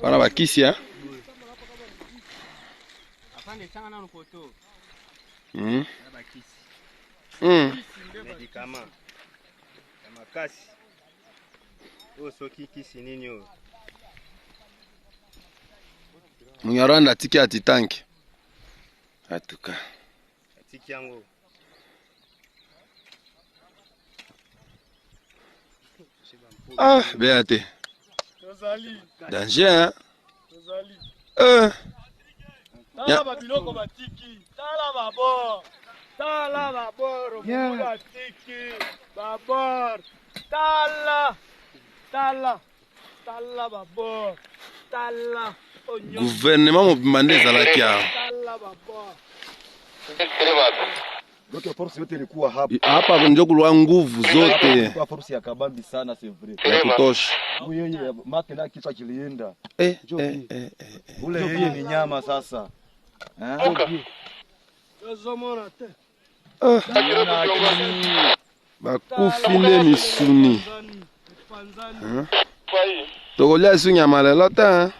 Wana bakisi hein. Afande changa na photo. Bakisi. Medikama. Kama kasi. Soki kisi nini o? Munyarwanda tiki atitanki. Atuka. Tiki yango. Ah, Béate. Danger, hein? Tala babiloko batiki, tala babor, tala babor, batiki, babor, tala babor, tala onyo. Gouvernement mobimande zalaki ya. Tala babor. Donc force yote ilikuwa hapa. Hapa ndio kulwa nguvu zote. Kwa force ya kabambi sana c'est vrai. Ya kutosha. Yeye mate na kichwa kilienda. Ule Jogi. yeye ni nyama sasa. Yozomona te. Bakufi nde misuni. Tokolia su nyama lelo ta.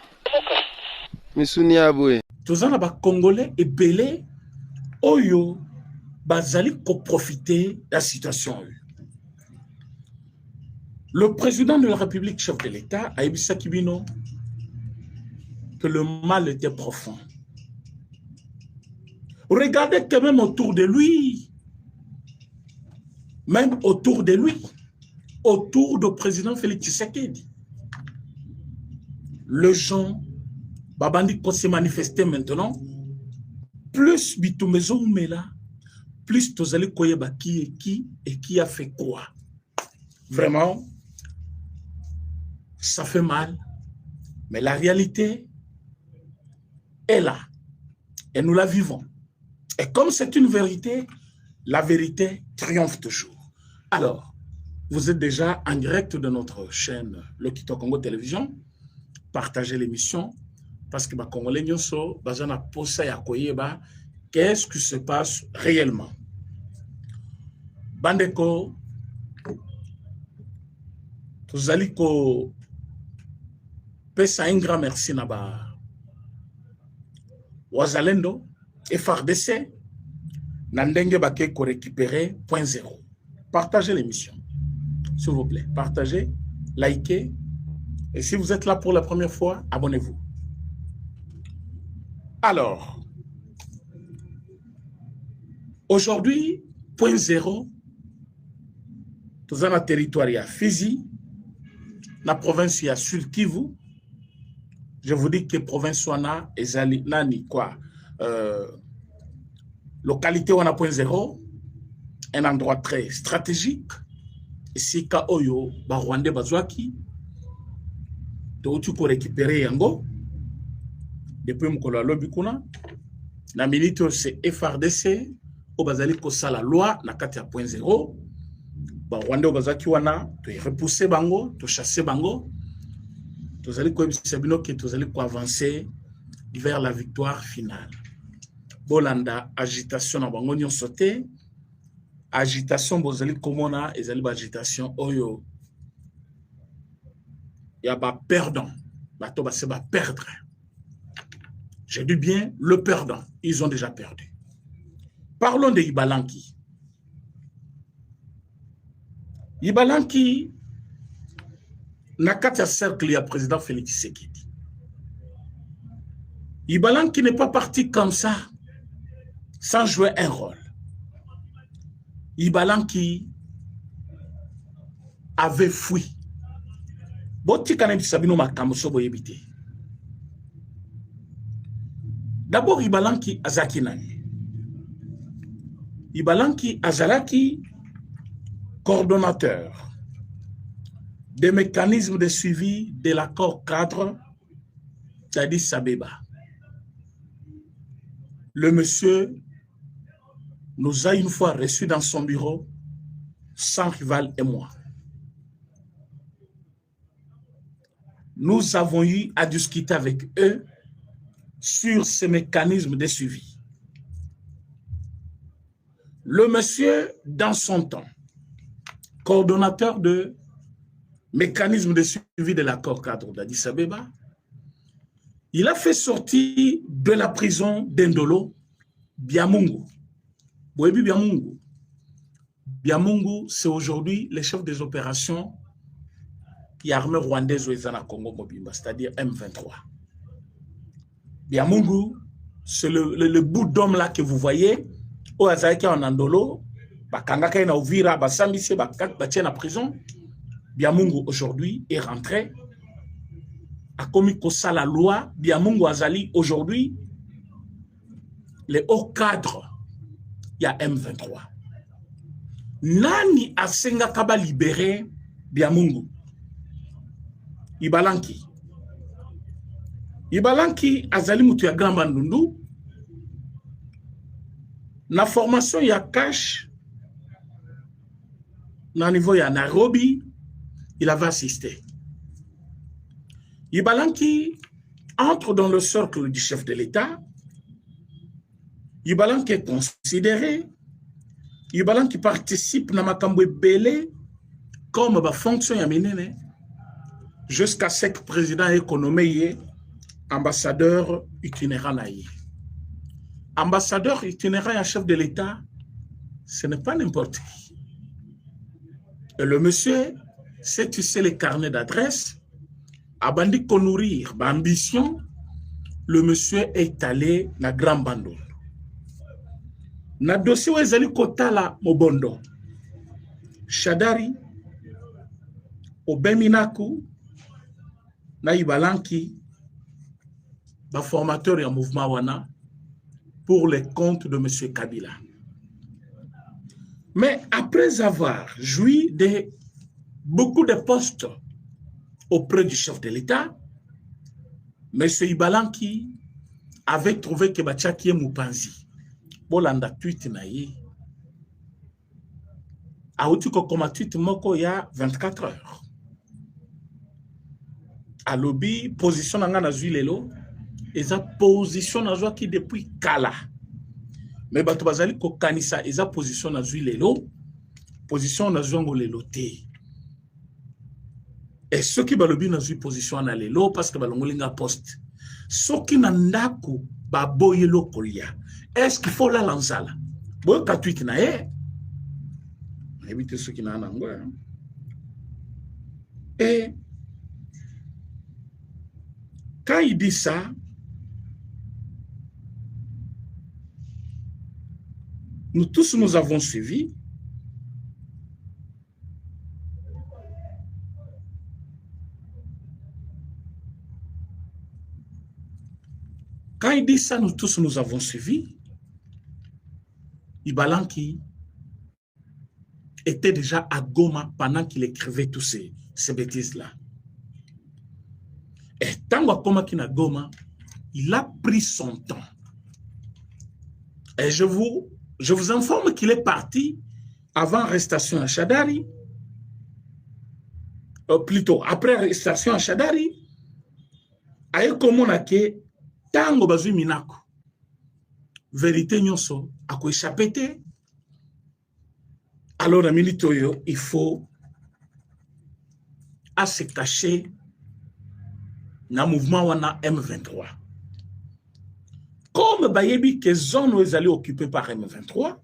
Misuni ya boye. Tozana ba Congolais ebele oyo bazali ko profiter de la situation. Le président de la République, chef de l'État, a dit que le mal était profond. Regardez quand même autour de lui, autour du président Félix Tshisekedi. Les gens, Babandi qu'on s'est manifesté maintenant, plus Bitumezo Oumela, plus Tozali Koyeba qui a fait quoi. Vraiment, ça fait mal, mais la réalité est là, et nous la vivons. Et comme c'est une vérité, la vérité triomphe toujours. Alors, vous êtes déjà en direct de notre chaîne Le Kito Congo Télévision. Partagez l'émission parce que les Congolais nyonso bazana posa ya koyeba qu'est-ce qui se passe réellement. Bandeko, tozali ko pesa un grand merci naba Wazalendo FRDC Nandenge bake ko récupérer point zéro. Partagez l'émission. S'il vous plaît, partagez, likez. Et si vous êtes là pour la première fois, abonnez-vous. Alors, aujourd'hui, point zéro, dans un territoire à Fizi, la province à Sud Kivu. Je vous dis que province wana ezali nani quoi localité wana point zéro, un endroit très stratégique. Ici ka oyo ba Rwandais bazwaki to tu ko récupérer yango depuis mukolo lobi kuna na minute c'est FRDC au bazali ko sala loi na kati ya point zéro. Ba Rwandais bazaki wana to repousser bango, to chasser bango. Tozali ko bisabino que tozali ko avancer vers la victoire finale. Bolanda agitation na bango nyon sauté. Agitation bozali komona ezali ba agitation oyo ya ba perdant. Bato ba se ba perdre. J'ai dit bien le perdant, ils ont déjà perdu. Parlons de Ibalanki. Ibalanki n'a qu'à cercle à président Félix Tshisekedi. Ibalanki n'est pas parti comme ça sans jouer un rôle. Ibalanki avait fui. D'abord, Ibalanki azaki nani. Ibalanki azalaki coordonnateur des mécanismes de suivi de l'accord cadre d'Addis Abeba. Le monsieur nous a une fois reçus dans son bureau, sans rival et moi. Nous avons eu à discuter avec eux sur ces mécanismes de suivi. Le monsieur, dans son temps, coordonnateur de mécanisme de suivi de l'accord cadre d'Addis Abeba, Il a fait sortir de la prison d'Indolo Biamungu. Boebi Biamungu. Biamungu, c'est aujourd'hui le chef des opérations qui armée rwandaise au Congo Mobimba, c'est-à-dire M23. Biamungu, c'est le bout d'homme là que vous voyez, au Azaïka en Andolo, Bakangaka na Uvira, Basambisi, Bakak, en prison. Biamungu aujourd'hui est rentré, a commis ça la loi. Biamungu Azali aujourd'hui, les hauts cadres, il y a M23. Nani asenga kaba libéré Biamungu? Ibalanki. Ibalanki Azali mutu ya Grand Bandundu. Na formation ya cash, na niveau ya Nairobi, il avait assisté. Ibalanki entre dans le cercle du chef de l'État. Ibalanki est considéré. Ibalanki participe à Makambo Belé comme fonction yaminene jusqu'à ce que le président est nommé ambassadeur itinérant. Ambassadeur itinérant et chef de l'État, ce n'est pas n'importe qui. Et le monsieur, c'est tu sais les carnets d'adresse, a bandi qu'on nourrir, ambition, le monsieur est allé dans Grand Bandol. Na dossier où ezali kotala mobondo. Shadari, Obeminaku, na Ibalanki, ba formateur et mouvement wana pour les comptes de M. Kabila. Mais après avoir joui de beaucoup de postes auprès du chef de l'État, M. Ibalanki avait trouvé que Bachaki est Moupanzi. Bolanda tweet na ye. Aouti ko koma tweet moko ya 24 heures. A lobby position nga na zui lelo, eza position na zwa ki depuis kala. Mais bato bazali ko kanisa eza position na zui lelo, position na zwa ngo lelo te. Et ceux qui balobi na zui position na lelo parce que balongolinga poste. Ceux qui na ndako baboyelo kolia. Est-ce qu'il faut la lanzala? Bon, quand tu es évitez ceux qui n'en ont pas. Et quand il dit ça, nous tous nous avons suivi. Quand il dit ça, nous tous nous avons suivi. Ibalanki était déjà à Goma pendant qu'il écrivait tous ces bêtises-là. Et tant que Goma qui à Goma, il a pris son temps. Et je vous informe qu'il est parti avant arrestation à Chadari, plutôt après arrestation à Chadari, aye komona ke tango bazui minako. Vérité nyonso a ko échappé. Alors la militoyo, il faut à se cacher dans le mouvement wana M23. Comme Bayebi que zone est allée occupée par M23,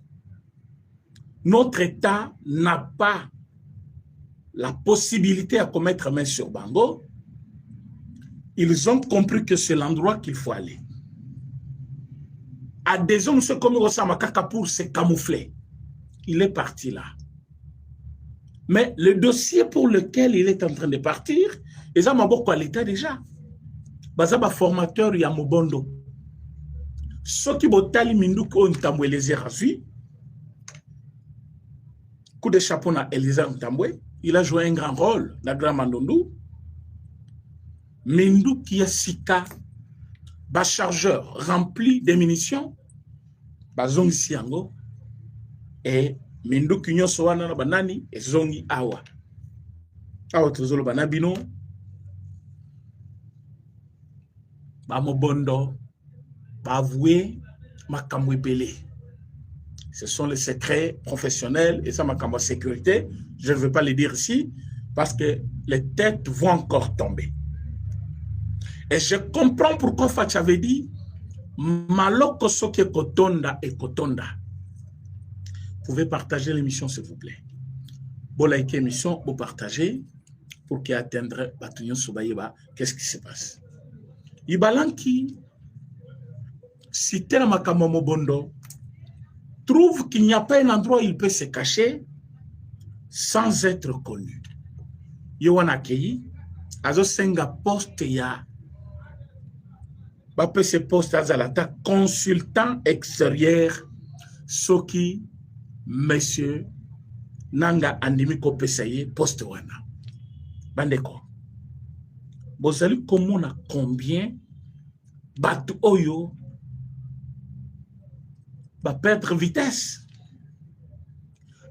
notre État n'a pas la possibilité à commettre main sur Bango. Ils ont compris que c'est l'endroit qu'il faut aller. À des zones comme Rosamakaka pour se camoufler. Il est parti là. Mais le dossier pour lequel il est en train de partir, ils ont beaucoup à l'État déjà. Bazaba formateur Yamobondo. Ceux qui botali Mindouk ont tamboué les Erasui. Coup de chapeau à Elisa Ntamboué. Il a joué un grand rôle dans Grand Mandondou. Mindouk qui est sika, bas chargeur rempli de munitions, bazong siango. Et Mindu Kinyo Soana na banani et zongi awa. Awa tozolo banabino. Ba mobondo, ba avoué, makamwe belé. Ce sont les secrets professionnels et ça makamwa sécurité. Je ne veux pas les dire ici parce que les têtes vont encore tomber. Et je comprends pourquoi Fachi avait dit Maloko soke kotonda et kotonda. Vous pouvez partager l'émission, s'il vous plaît. Bon, like émission, vous partagez pour qu'il atteindre Batunion Sobayeba. Qu'est-ce qui se passe? Ibalanki, si tel Makamomo Bondo, trouve qu'il n'y a pas un endroit où il peut se cacher sans être connu. Yowana Kei, Azo Senga poste ya, Bape se poste Azalata, consultant extérieur, Soki, monsieur, Nanga Andimi Kopeseye, poste wana. Bandeko. Bozali komona combien Batu Oyo va perdre vitesse.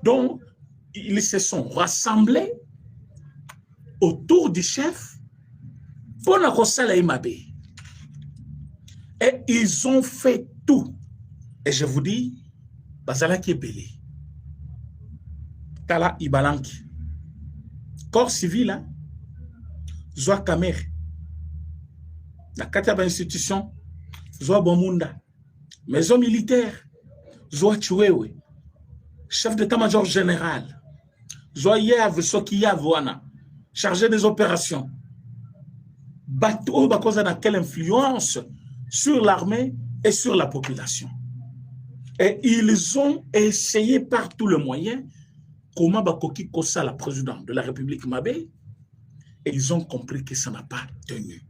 Donc, ils se sont rassemblés autour du chef pour la Rosala Imabe. Et ils ont fait tout. Et je vous dis, Bazala qui est belé. Tala Ibalanki. Corps civil, hein? Zoa Kamer. La Kataba institution, Zoa Bomunda. Maison militaire, Zoa Chouewe. Chef d'état-major général. Zoa Yav Sokiyav Wana. Chargé des opérations. Bateau, dans quelle influence sur l'armée et sur la population. Et ils ont essayé par tous les moyens comment Bakoki Kossa, la présidente de la République Mabé, et ils ont compris que ça n'a pas tenu.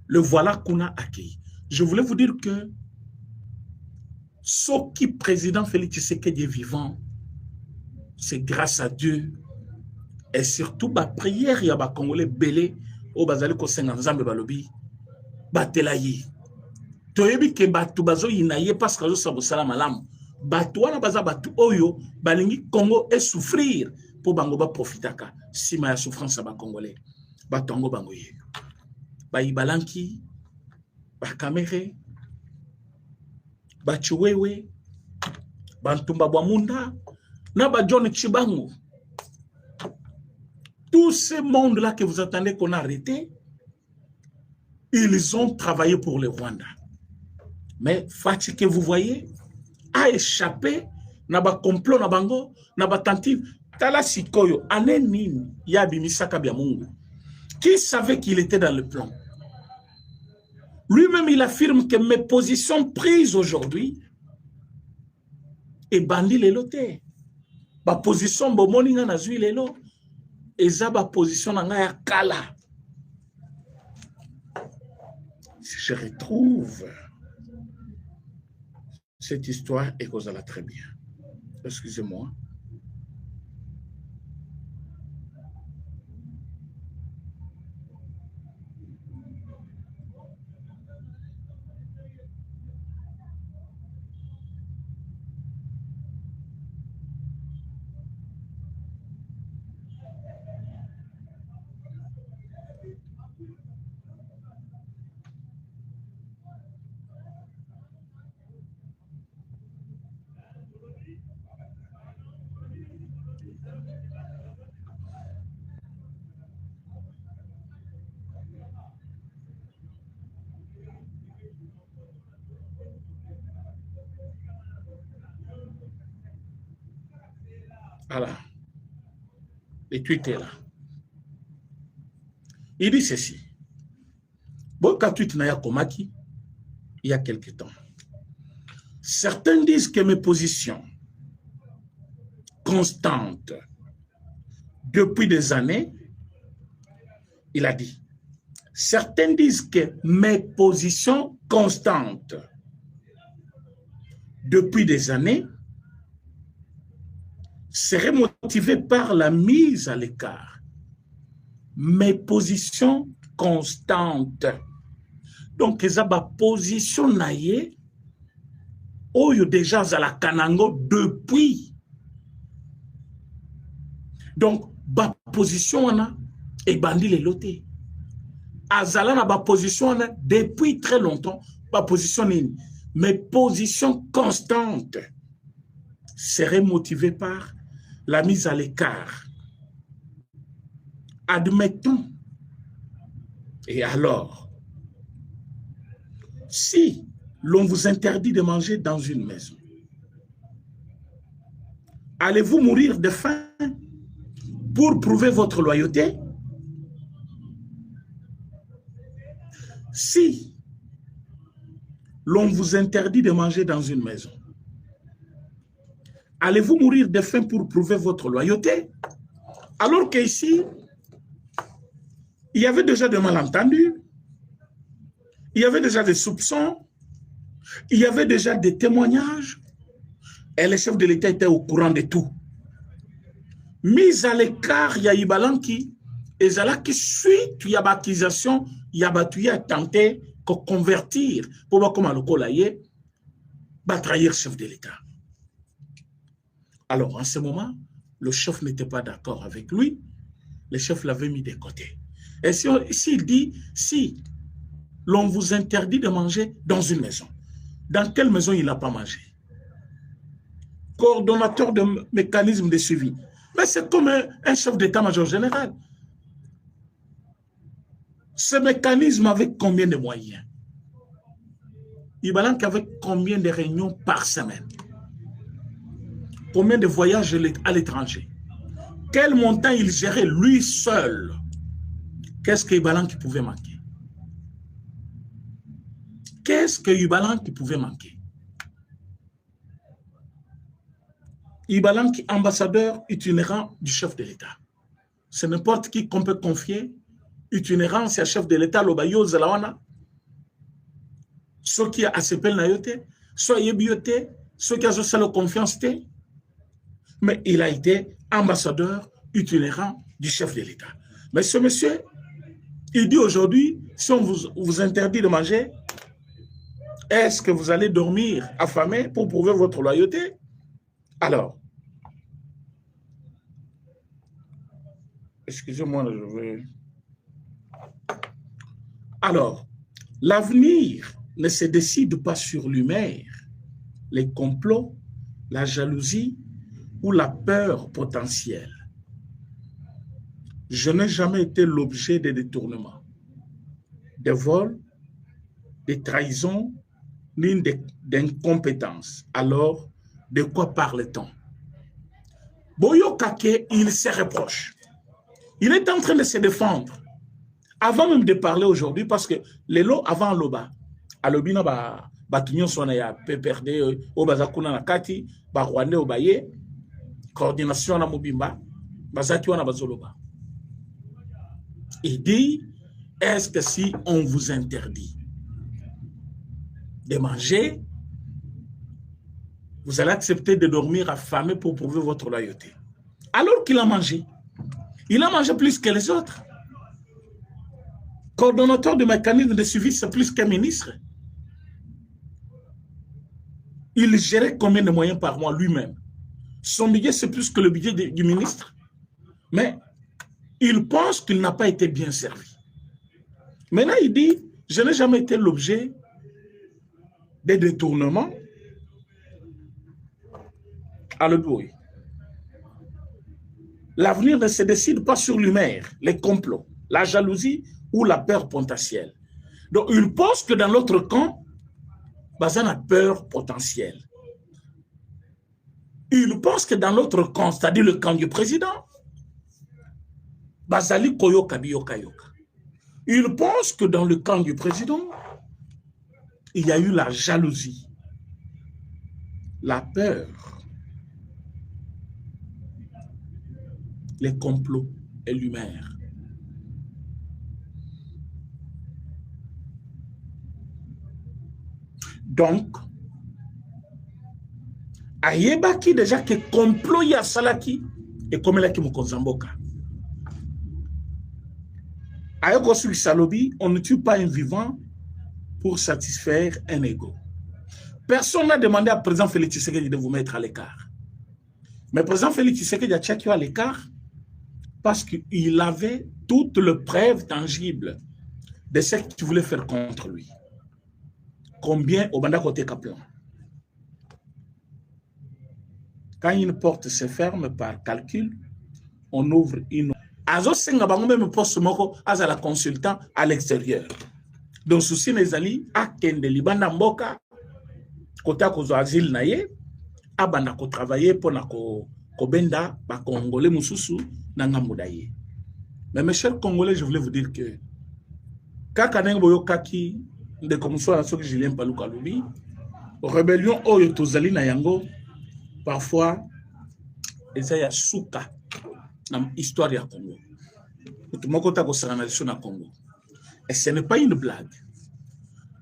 Le voilà qu'on a accueilli. Je voulais vous dire que ce qui président Félix Tshisekedi est vivant, c'est grâce à Dieu et surtout la prière, il y a des Congolais belé au Bazali Kosenga Nzambe Balobi, Batelayi. Toyebi ke batu bazo inaye parce que ça vous salam alam. Batu wana baza batu oyo balingi Congo et souffrir pour bango ba profitaka si ma souffrance ba Congolais. Batu ngo bango ye. Ba Ibalanki, ba Kamere, ba Chiwewe, ba Ntumba Bwamunda, na ba John Chibangu. Tous ces mondes-là que vous attendez qu'on a arrêté, ils ont travaillé pour le Rwanda. Mais Fachi que vous voyez a échappé na ba complot na bango, na ba tentative. Tala Sikoyo, aneni yabi misaka bya Mungu. Qui savait qu'il était dans le plan? Lui-même, il affirme que mes positions prises aujourd'hui et bandi les lotés. Ma position bomoninga na zui lelo. Et ça, ma position na kala. Si je retrouve cette histoire, et cause là très bien. Excusez-moi. Voilà. Le tweet est là. Il dit ceci. Bon, quand tweet n'a komaki, il y a quelque temps. Certains disent que mes positions constantes depuis des années, il a dit, certains disent que mes positions constantes depuis des années serait motivé par la mise à l'écart. Mes positions constantes. Donc, ça va position naïe, oyo déjà à la Kanango depuis. Donc, ba position wana et bandi les lotés. Azala na ba position wana depuis très longtemps. Ba position nini. Mes positions constantes seraient motivées par la mise à l'écart. Admettons. Et alors, Si l'on vous interdit de manger dans une maison, allez-vous mourir de faim pour prouver votre loyauté? Si l'on vous interdit de manger dans une maison, allez-vous mourir de faim pour prouver votre loyauté? Alors qu'ici, il y avait déjà des malentendus, il y avait déjà des soupçons, il y avait déjà des témoignages, et les chefs de l'État étaient au courant de tout. Mis à l'écart, il y a Ibalanki, et Zalaki suite, il y a l'accusation, il y a tenté de convertir, pour voir comment le colayer va trahir le chef de l'État. Alors, en ce moment, le chef n'était pas d'accord avec lui, le chef l'avait mis de côté. Et s'il dit, si l'on vous interdit de manger dans une maison, dans quelle maison il n'a pas mangé? Coordonnateur de mécanisme de suivi. Mais c'est comme un chef d'état-major général. Ce mécanisme avec combien de moyens? Ibalanki avec combien de réunions par semaine? Combien de voyages à l'étranger? Quel montant il gérait lui seul? Qu'est-ce que Ibalanki pouvait manquer? Qu'est-ce que Ibalanki pouvait manquer? Ibalanki, ambassadeur itinérant du chef de l'État. C'est n'importe qui qu'on peut confier. Itinérant, c'est un chef de l'État, l'Obayo, Zalawana. Ceux qui s'appellent Nayote, soit Yebiote, ceux qui ont la confiance. Mais il a été ambassadeur itinérant du chef de l'État. Mais ce monsieur, il dit aujourd'hui, si on vous interdit de manger, est-ce que vous allez dormir affamé pour prouver votre loyauté? Alors, excusez-moi, je vais... Alors, l'avenir ne se décide pas sur l'humeur, les complots, la jalousie ou la peur potentielle. Je n'ai jamais été l'objet de détournements, de vols, de trahisons, ni d'incompétence. Alors, de quoi parle-t-on? Boyo Kake, il se reproche. Il est en train de se défendre. Avant même de parler aujourd'hui, parce que les lots avant l'Oba, à l'Obina, Batunyon Sonaya, PPRD, Obazakuna Nakati, Barwande Obaye, coordination à Mobimba, Bazakiwana Bazoloba. Il dit, est-ce que si on vous interdit de manger, vous allez accepter de dormir affamé pour prouver votre loyauté? Alors qu'il a mangé. Il a mangé plus que les autres. Coordonnateur de mécanisme de suivi, c'est plus qu'un ministre. Il gérait combien de moyens par mois lui-même? Son budget, c'est plus que le budget du ministre. Mais il pense qu'il n'a pas été bien servi. Maintenant, il dit, je n'ai jamais été l'objet des détournements. À l'Oboï. L'avenir ne se décide pas sur l'humeur, les complots, la jalousie ou la peur potentielle. Donc, il pense que dans l'autre camp, Bazan a peur potentielle. Il pense que dans l'autre camp, c'est-à-dire le camp du président, Bazali Koyoka Biyoka Yoka. Il pense que dans le camp du président, il y a eu la jalousie, la peur, les complots et l'humeur. Donc, Ayebaki déjà que complot ya salaki et comme là qui me konzamboka. Ayoko sur Salobi, on ne tue pas un vivant pour satisfaire un ego. Personne n'a demandé à président Félix Tshisekedi de vous mettre à l'écart. Mais président Félix Tshisekedi a tchaké à l'écart parce qu'il avait toutes les preuves tangibles de ce qu'il voulait faire contre lui. Combien au banda côté Kaplan? Quand une porte se ferme par calcul, on ouvre une. Azo senga bango même poste moko as la consultant à l'extérieur. donc souci nezali akende libanda mboka kota kozo asile na ye abanda ko travailler pour na ko benda ba congolais mususu na ngamuda ye. Mais mes chers congolais, je voulais vous dire que kaka nengo boyo kaki de comme soit ce que Julien Paluka lobi rébellion oyo tozali na yango parfois eza ya suka na histoire ya Congo. Mutumoko ta ko sanalisation na Congo. Et ce n'est pas une blague.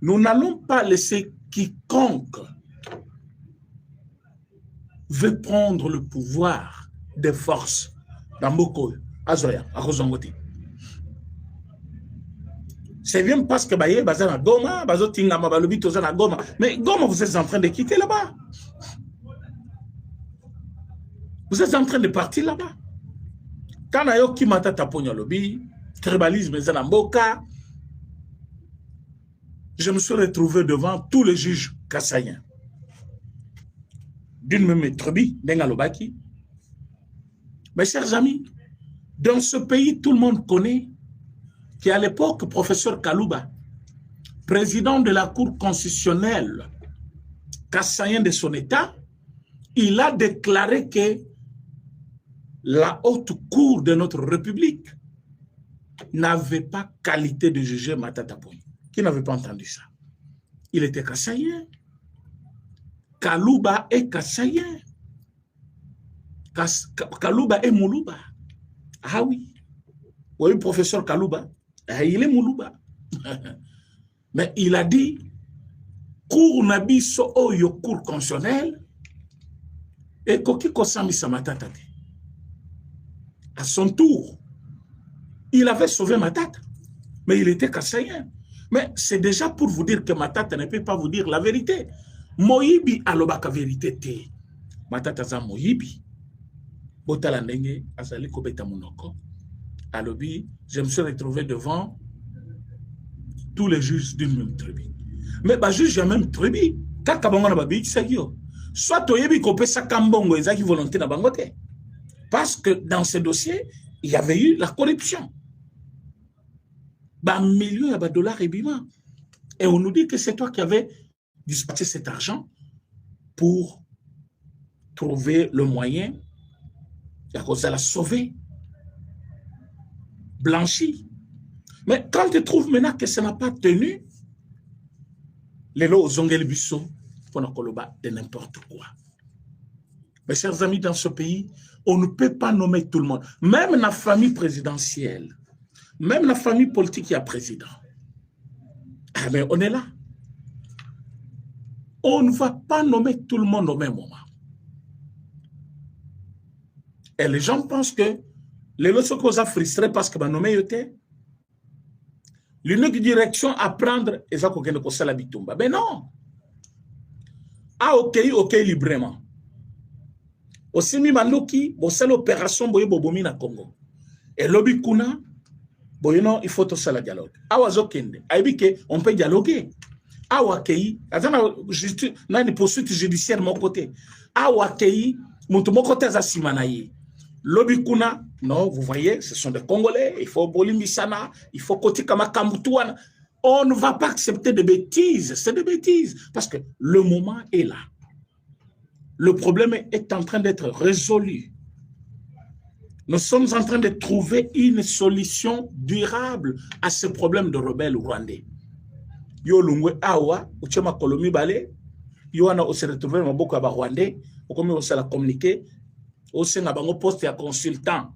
Nous n'allons pas laisser quiconque veut prendre le pouvoir des forces dans Moko, Azoya, à Rozongoti. C'est bien parce que Baye, Bazana Goma, Bazotinga, Mabalobi, Tozana Goma. Mais Goma, vous êtes en train de quitter là-bas. Vous êtes en train de partir là-bas. Quand Ayo Kimata Taponya Lobby, tribalisme, Zanamboka, je me suis retrouvé devant tous les juges kassaïens. D'une même tribu, d'Engalobaki. Mes chers amis, dans ce pays, tout le monde connaît qu'à l'époque, professeur Kalouba, président de la Cour constitutionnelle kassaïenne de son État, il a déclaré que la haute cour de notre République n'avait pas qualité de juger Matata Ponyo. Qui n'avait pas entendu ça? Il était kassaïen. Kalouba est kassaïen. Kalouba est Moulouba. Ah oui. Oui, professeur Kalouba, il est Moulouba. Mais il a dit, cour nabiso oyo cour constitutionnelle, et koki kosami samatata. À son tour, il avait sauvé Matata, mais il était kassaïen. Mais c'est déjà pour vous dire que Matata ne peut pas vous dire la vérité. Moïbi alobaka vérité te. Matata za Moïbi. Botala ndenge azali kobeta monoko. Alobi, je me suis retrouvé devant tous les juges d'une même tribu. Mais ba juge ya même tribu, kaka bango na babi kisagio. Soit toyebi kopesa kambongo ezaki volonté na bango te. Parce que dans ce dossier, il y avait eu la corruption. Bah, millions de dollars et bima. Et on nous dit que c'est toi qui avais dispatché cet argent pour trouver le moyen de la sauver, blanchi. Mais quand tu trouves maintenant que ça n'a pas tenu, les lots zongel busso pour ne pas de n'importe quoi. Mes chers amis, dans ce pays, on ne peut pas nommer tout le monde. Même la famille présidentielle, même la famille politique qui a président. Ah, mais on est là. On ne va pas nommer tout le monde au même moment. Et les gens pensent que les leçons qu'on a frustrés parce que nommé yote. L'unique direction à prendre est ça qu'on a la bitumba. Mais non. Ah, ok, librement. Aussi, mi mandoki, bon, c'est l'opération boye bobomi na Congo. Et lobby kuna, boyeno, il faut tout ça le dialogue. Awazo kende, aibike, on peut dialoguer. Awakei, attends, na une poursuite judiciaire de mon côté. Awakei, mon côté zasimanaye. Lobby kuna, non, vous voyez, ce sont des Congolais, il faut bolimisana, il faut koti kama kamutouana. On ne va pas accepter de bêtises, c'est des bêtises, parce que le moment est là. Le problème est en train d'être résolu. Nous sommes en train de trouver une solution durable à ce problème de rebelles rwandais. Yo lungwe awa, uchema kolomi bale, yo ana ose retrouver maboko ya ba rwandais, okomi ose la communiquer, ose nga bango poste ya consultant.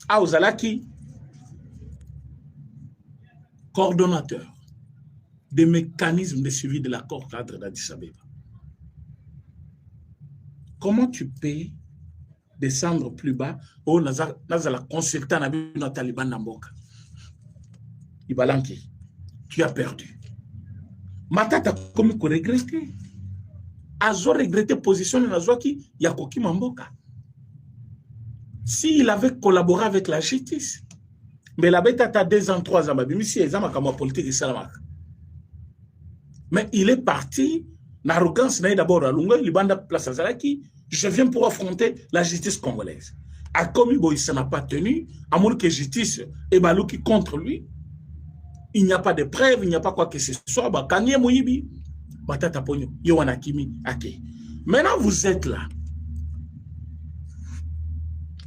A ozalaki coordonnateur des mécanismes de suivi de l'accord cadre d'Addis Abeba. Comment tu peux descendre plus bas au Nazala consultant à nos talibans Namboka? Ibalanki, tu as perdu. Matata comme qu'on regretté. Azo regretté position de Nazwaki Yakoki Mamboka. S'il avait collaboré avec la justice, mais la bête a 2 ans, 3 ans, politique et mais il est parti, l'arrogance n'a d'abord à Lunga, il banda place à Zalaki. Je viens pour affronter la justice congolaise. A Komi Boy, ça n'a pas tenu, à moins que justice et Balouki contre lui. il n'y a pas de preuves, il n'y a pas quoi que ce soit. Kanye Moyibi, Batata Pogno, Yowana Kimi, Ake. Maintenant, vous êtes là.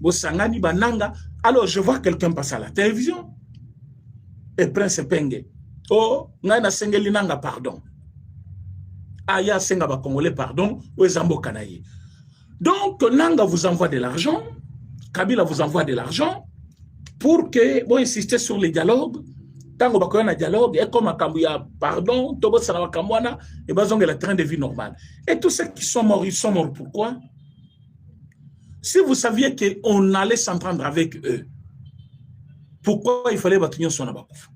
Bosangani Bananga. Alors, je vois quelqu'un passer à la télévision. Et Prince Penge. Oh, Nana Sengeli Nanga, pardon. Aya Sengaba Congolais, pardon. Ou Zambo Kanaye. Donc, Nanga vous envoie de l'argent. Kabila vous envoie de l'argent pour que vous insistez sur les dialogues. Tant que vous avez un dialogue, et comme Akambuya, pardon, Tobo Sanawa Kamwana, et bazong le train de vie normal. Et tous ceux qui sont morts, ils sont morts. Pourquoi? Si vous saviez qu'on allait s'entendre avec eux, pourquoi il fallait bâtir son abakouf?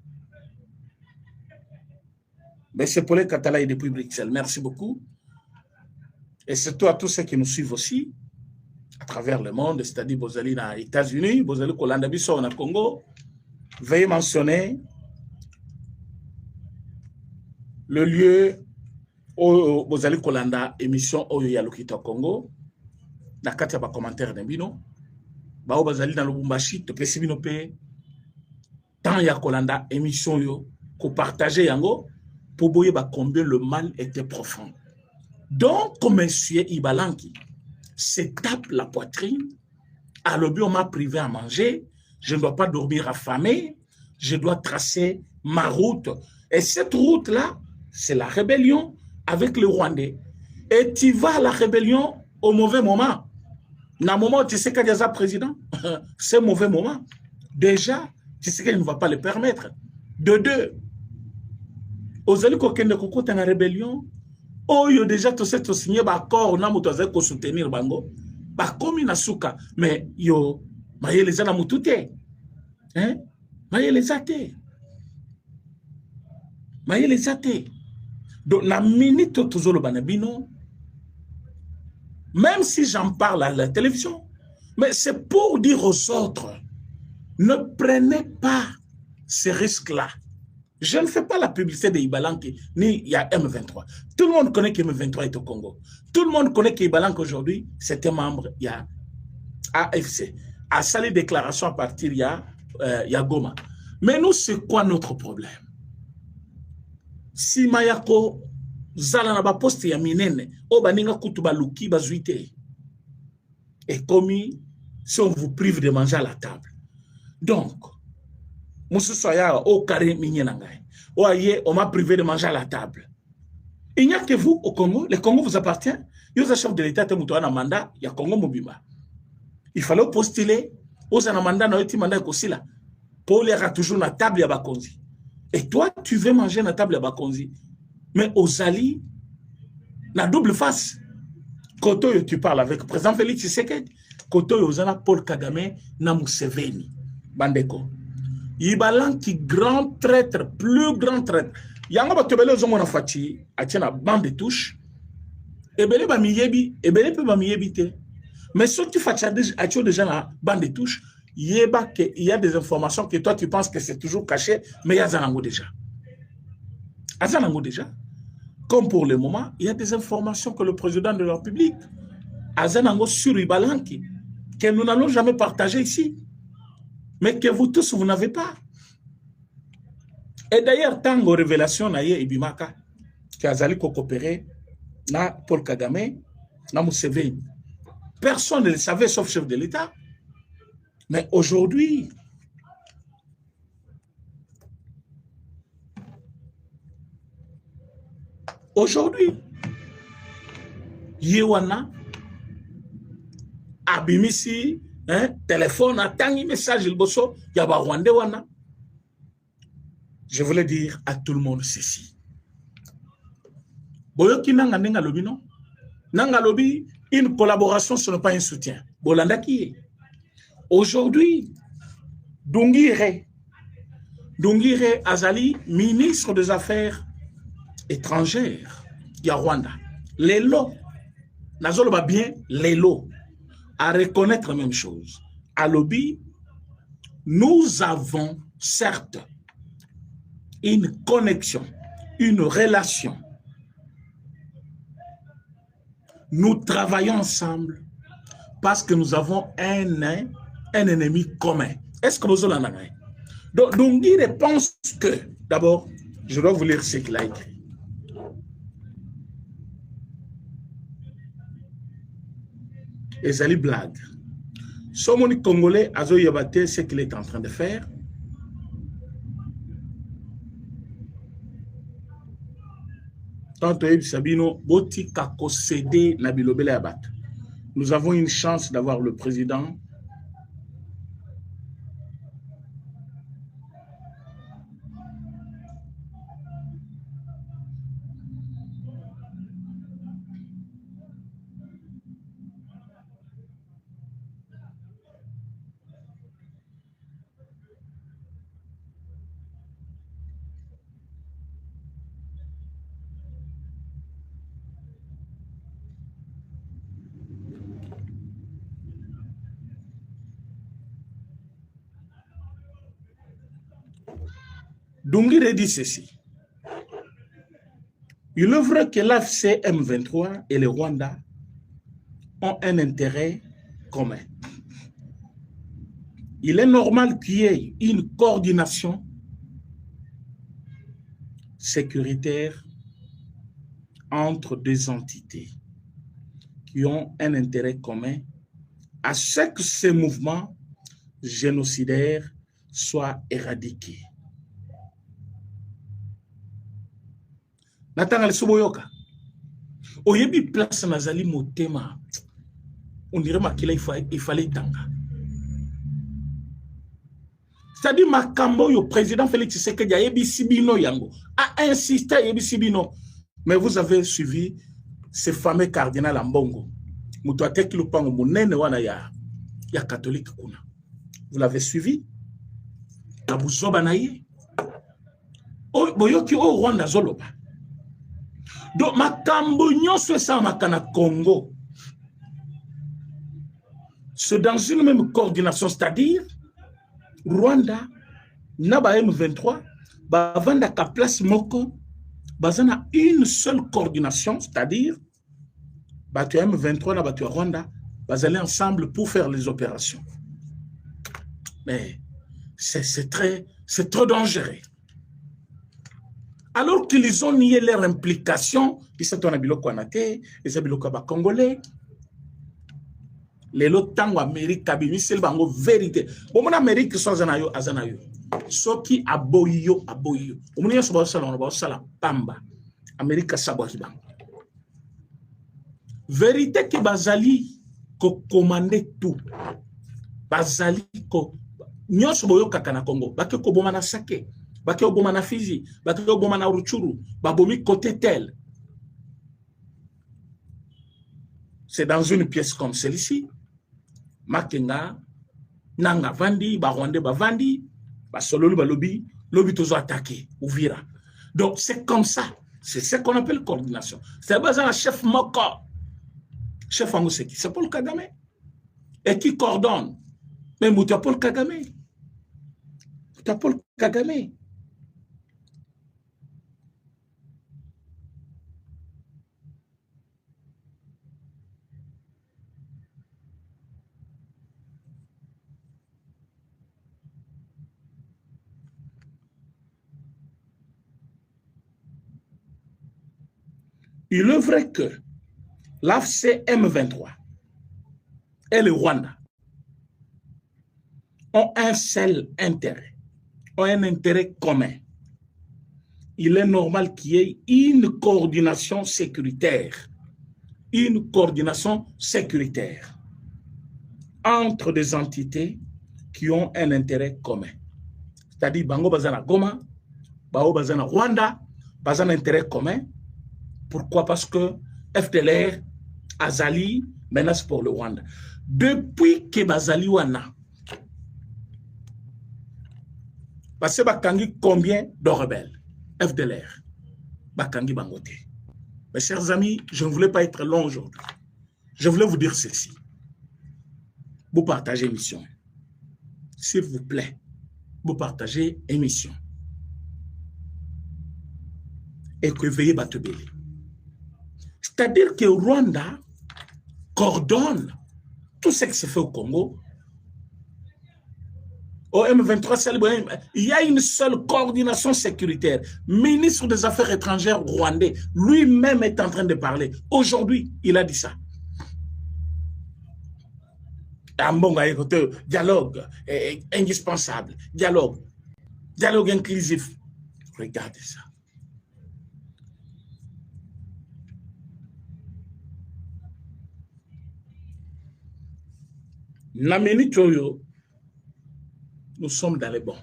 Mais c'est pour les Catalans depuis Bruxelles. Merci beaucoup. Et surtout à tous ceux qui nous suivent aussi, à travers le monde, c'est-à-dire Bozali aux États-Unis, Bozali au Landabiso au Congo. Veuillez mentionner le lieu où Bozali Kolanda émission au Yalukita Congo. Na kati ya ba commentaire d'embino. Ba o Bozali dans le Lubumbashi, te pesi bino pe. Tant ya Kolanda émission yo, ko partager yango, pour boyer ba combien le mal était profond. Donc, comme monsieur Ibalanki se tape la poitrine, à l'objet on m'a privé à manger, je ne dois pas dormir affamé, je dois tracer ma route. Et cette route-là, c'est la rébellion avec les Rwandais. Et tu vas à la rébellion au mauvais moment. Dans le moment où tu sais qu'il y a un président, c'est un mauvais moment. Déjà, tu sais qu'il ne va pas le permettre. De deux, aux alliés qui ont la rébellion, oh, il y a déjà tout ça, signé un accord, on a motorisé pour soutenir Bango. Comme il souka, mais yo, maye les ana mutute, hein, maye les athées, maye les athées. Donc la minute toujours le banabino, même si j'en parle à la télévision, mais c'est pour dire aux autres, ne prenez pas ces risques-là. Je ne fais pas la publicité de Ibalanki, ni il y a M23. Tout le monde connaît que M23 est au Congo. Tout le monde connaît qu'Ibalanki aujourd'hui, c'est un membre, il y a AFC. A salé déclaration à partir, il y a Goma. Mais nous, c'est quoi notre problème? Si Mayako, Zalanaba poste ya minene, Obaninga kutuba luki bazuite. Et comme si on vous prive de manger à la table. Donc, on m'a privé de manger à la table. Il n'y a que vous au Congo. Le Congo vous appartient. Il y a un chef de l'État qui a un mandat. Il y a Congo Mobima. Il fallait postuler. Il y a un mandat pour les toujours la table à Bakonzi. Et toi, tu veux manger la table à Bakonzi. Mais aux alliés, la double face. Quand tu parles avec le président Félix Tshisekedi, quand tu as Paul Kagame, na Museveni. Bandeko. Ibalanki grand traître, plus grand traître. Yanga ba tebele zomona fati, atiena bande de touche. Ebele ba miyebi, ebele pe ba miyebi te. Mais si tu fais déjà la bande de touche, il y a des informations que toi tu penses que c'est toujours caché, mais il y a Zanango déjà. Azanango déjà. Comme pour le moment, il y a des informations que le président de la République, Azanango sur Ibalanki, que nous n'allons jamais partager ici. Mais que vous tous, vous n'avez pas. Et d'ailleurs, tant que révélation na ye Ibimaka, qui a zali coopérer na Paul Kagame, na Museveni. Personne ne le savait sauf le chef de l'État. Mais aujourd'hui, Yewana, Abimisi, hein, téléphone, attends, message, il bosso, yaba Rwandais wana. Je voulais dire à tout le monde ceci. Boyoki nanga nenga lobi non? Nanga lobi, une collaboration, ce n'est pas un soutien. Bolanda qui est. Aujourd'hui, Dungire Azali, ministre des Affaires étrangères, il y a Rwanda. Lelo, Nazoloba bien, Lelo, à reconnaître la même chose. À lobby, nous avons certes une connexion, une relation. Nous travaillons ensemble parce que nous avons un ennemi commun. Est-ce que nous avons un ennemi? Donc, Dongire pense que, d'abord, je dois vous lire ce qu'il a écrit. Ezali blague. Somoni Congolais, Azo Yabate, ce qu'il est en train de faire. Tantôt Sabino, Boti Kako cédé Nabilobele Abat. Nous avons une chance d'avoir le président. Dongire dit ceci. Il est vrai que l'AFC M23 et le Rwanda ont un intérêt commun. Il est normal qu'il y ait une coordination sécuritaire entre deux entités qui ont un intérêt commun à ce que ces mouvements génocidaires soient éradiqués. Natanga le soboyoka. Oyebi place nazali motema. On dirait makila il fallait tanga. C'est-à-dire makambo yo président Félix Tshisekedi yebi sibino yango a insisté yebi sibino. Mais vous avez suivi ce fameux cardinal Ambongo. Muto ateki lupango munene wana ya catholique kuna. Vous l'avez suivi? Abuzoba na ye. O boyoki o Rwanda zoloba. Donc, makambo nyonso esa makana Congo. C'est dans une même coordination, c'est-à-dire Rwanda, Naba M23, Bavanda ka place moko, bazana une seule coordination, c'est-à-dire Batu M23 na Batu Rwanda, bazali ensemble pour faire les opérations. Mais c'est trop dangereux. Alors qu'ils ont nié leur implication, ils sont en Abiloko Anate, ils sont Abiloko Congolais. Les lots tango Amérique, Kabini, c'est le bango vérité. Bon, mon Amérique, sont Azanayo, Azanayo. Soki aboyo, aboyo. Au moins, on va sala pamba. Amérique, Sabohiban. Vérité que Bazali, ko commandé tout. Bazali, ko. Nyon soboyo kakana Congo. Bake ko bomana sake. Bake ko bomana Fizi. Bake ko bomana Ruchuru. Babomi côté tel. C'est dans une pièce comme celle-ci. Makenga, Nanga Vandi, Barwande Bavandi, Basololu Balobi, Lobi Tozo attaqué, Ouvira. Donc c'est comme ça. C'est ce qu'on appelle coordination. C'est basé un chef Moko. Chef Angoseki, c'est Paul Kagame. Et qui coordonne? Mais Mouta Paul Kagame. Mouta Paul Kagame. Il est vrai que l'AFC M23 et le Rwanda ont un seul intérêt, ont un intérêt commun. Il est normal qu'il y ait une coordination sécuritaire entre des entités qui ont un intérêt commun. C'est-à-dire, Bango Bazana Goma, Bao Bazana Rwanda, Bazana intérêt commun. Pourquoi? Parce que FDLR, Azali, menace pour le Rwanda. Depuis que Bazali Wana, parce que Bakangi combien de rebelles? FDLR, Bakangi Bangote. Mes chers amis, je ne voulais pas être long aujourd'hui. Je voulais vous dire ceci. Vous partagez l'émission. S'il vous plaît, vous partagez l'émission. Et que veuillez Batebele. C'est-à-dire que Rwanda coordonne tout ce qui se fait au Congo Au M23, il y a une seule coordination sécuritaire. Ministre des Affaires étrangères rwandais, lui-même est en train de parler. Aujourd'hui, il a dit ça. Un bon gars, dialogue indispensable, dialogue inclusif. Regardez ça. Nameni Choyo, nous sommes dans les bons.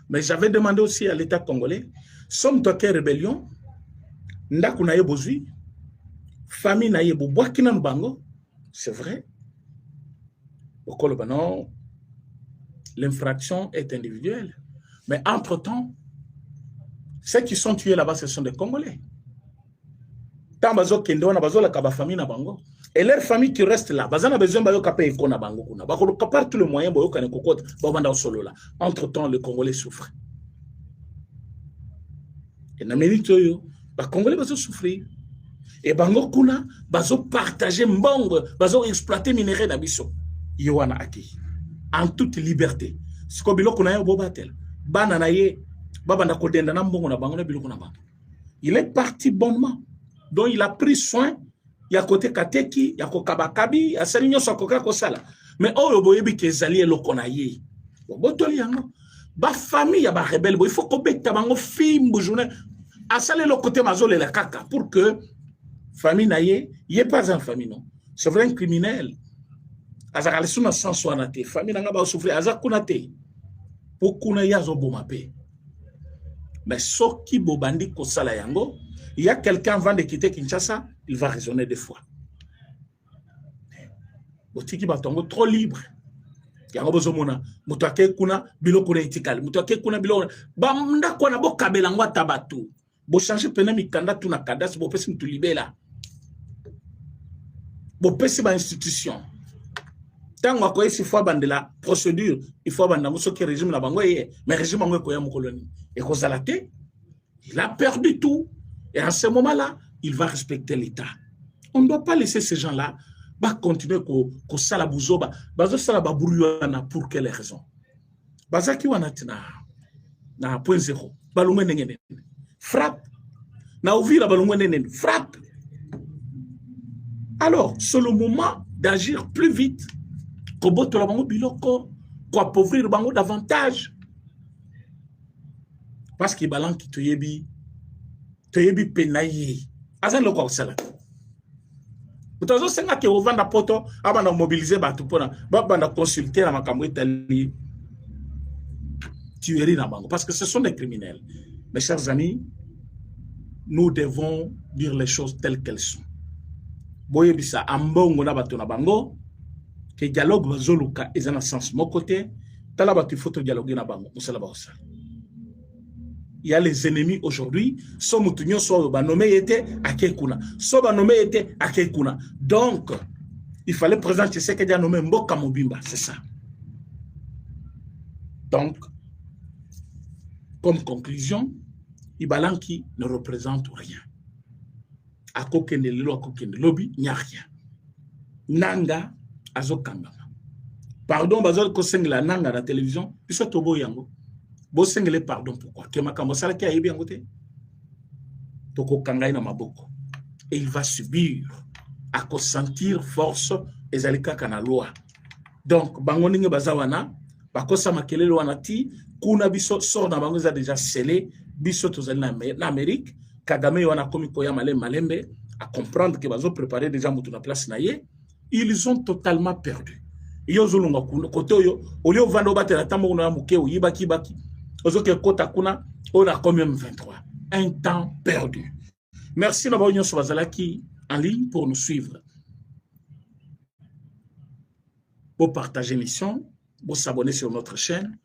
Mais j'avais demandé aussi à l'État congolais, sommes-nous en rébellion, ndaku na ye bozui, famille na ye bobwaki na bango, c'est vrai. Au Colobanon, l'infraction est individuelle. Mais entre-temps, ceux qui sont tués là-bas, ce sont des Congolais. Tant bazo kendo na bazo la kaba famille na bango. Et leur famille qui reste là, bazana besoin bayo kapé eko na bango kuna. Bako kapar tout le moyen bayo kane kokot babanda solo là. Entre-temps, les Congolais souffrent. Et na minute yo, ba Congolais bazo souffrir. Et bango kuna bazo partager mbongo, bazo exploiter minerai na biso. Yowana aki. En toute liberté. Siko biloko na yo bobatel. Bana na ye babanda kodenda na mbongo na bango na biloko na bango. Il est parti bonnement. Donc il a pris soin. Il y a côté Kateki, il y a Kokabakabi, il y a Salignon Sokoka Kosala. Mais oh yo boyebi ke zali eloko na ye. Botoli yango. Ba famille ya ba rebelle, il faut ko beta bango film journée. Asale le côté mazole la kaka pour que famille na ye, il est pas un famille non. C'est vrai un criminel. Azakale suna sans soinate, famille na nga ba souffrir azakunate. Pour kuna yazo bomape. Mais soki bobandi kosala yango, il y a quelqu'un avant de quitter Kinshasa, il va raisonner deux fois. Botiki batongo trop libre. Yango bozomona, mutake kuna biloko na etikali, mutake kuna biloko ba mnda kwa na bo kabela ngwa tabatu. Bo changer pena mikanda tu na kadas bo pesi mtu libela. Bo pesi ba institution. Tango akoye si fois bande la procédure, il faut bande muso ki régime la bango ye, mais régime ngwe ko ya mukoloni. Et kozalate, il a perdu tout. Et à ce moment-là, il va respecter l'État. On ne doit pas laisser ces gens-là continuer à salabuzoba, pour quelle raison? Bazaki wanatina na point zéro. Frappe. Na ouvira frappe. Alors, c'est le moment d'agir plus vite. Pour appauvrir bango davantage. Parce que balan qui te yebi penayi. Azan le quoi ça? Utazo senga ke ovanda poto abana mobiliser batu pona banda consulter na makambo itali tuerie na bango parce que ce sont des criminels. Mes chers amis, nous devons dire les choses telles qu'elles sont. Boye bisa ambongo na batu na bango que dialogue bazoluka ezana sens mon côté tala batu photo dialogue na bango musala ba osala. Il y a les ennemis aujourd'hui. So mutunyo so ba nommé était à Kekuna. So ba nommé était à Kekuna. Donc, il fallait présenter ce qu'il a nommé Mboka Mobimba. C'est ça. Donc, comme conclusion, Ibalanki ne représente rien. À Kokende Lilo, à Kokende Lobby, il n'y a rien. Nanga, Azokanga. Pardon, Bazol Kosengla Nanga à la télévision, puis soit Tobo Yango. Bosengele pardon pourquoi et il va subir à consentir force et zalika kana loi. Donc bangoninge bazawana bakosa makelelo wanati kuna biso sort na bango za déjà scellé biso tozali na Amérique Kagame wana komi koya malembe à comprendre que bazo préparer déjà mutu na place na ye, ils ont totalement perdu. Iyo zulunga kote oyo olio vando batela tambo na muke oyibaki baki. On a combien 23? Un temps perdu. Merci d'avoir union sur qui en ligne pour nous suivre. Pour partager l'émission, pour s'abonner sur notre chaîne.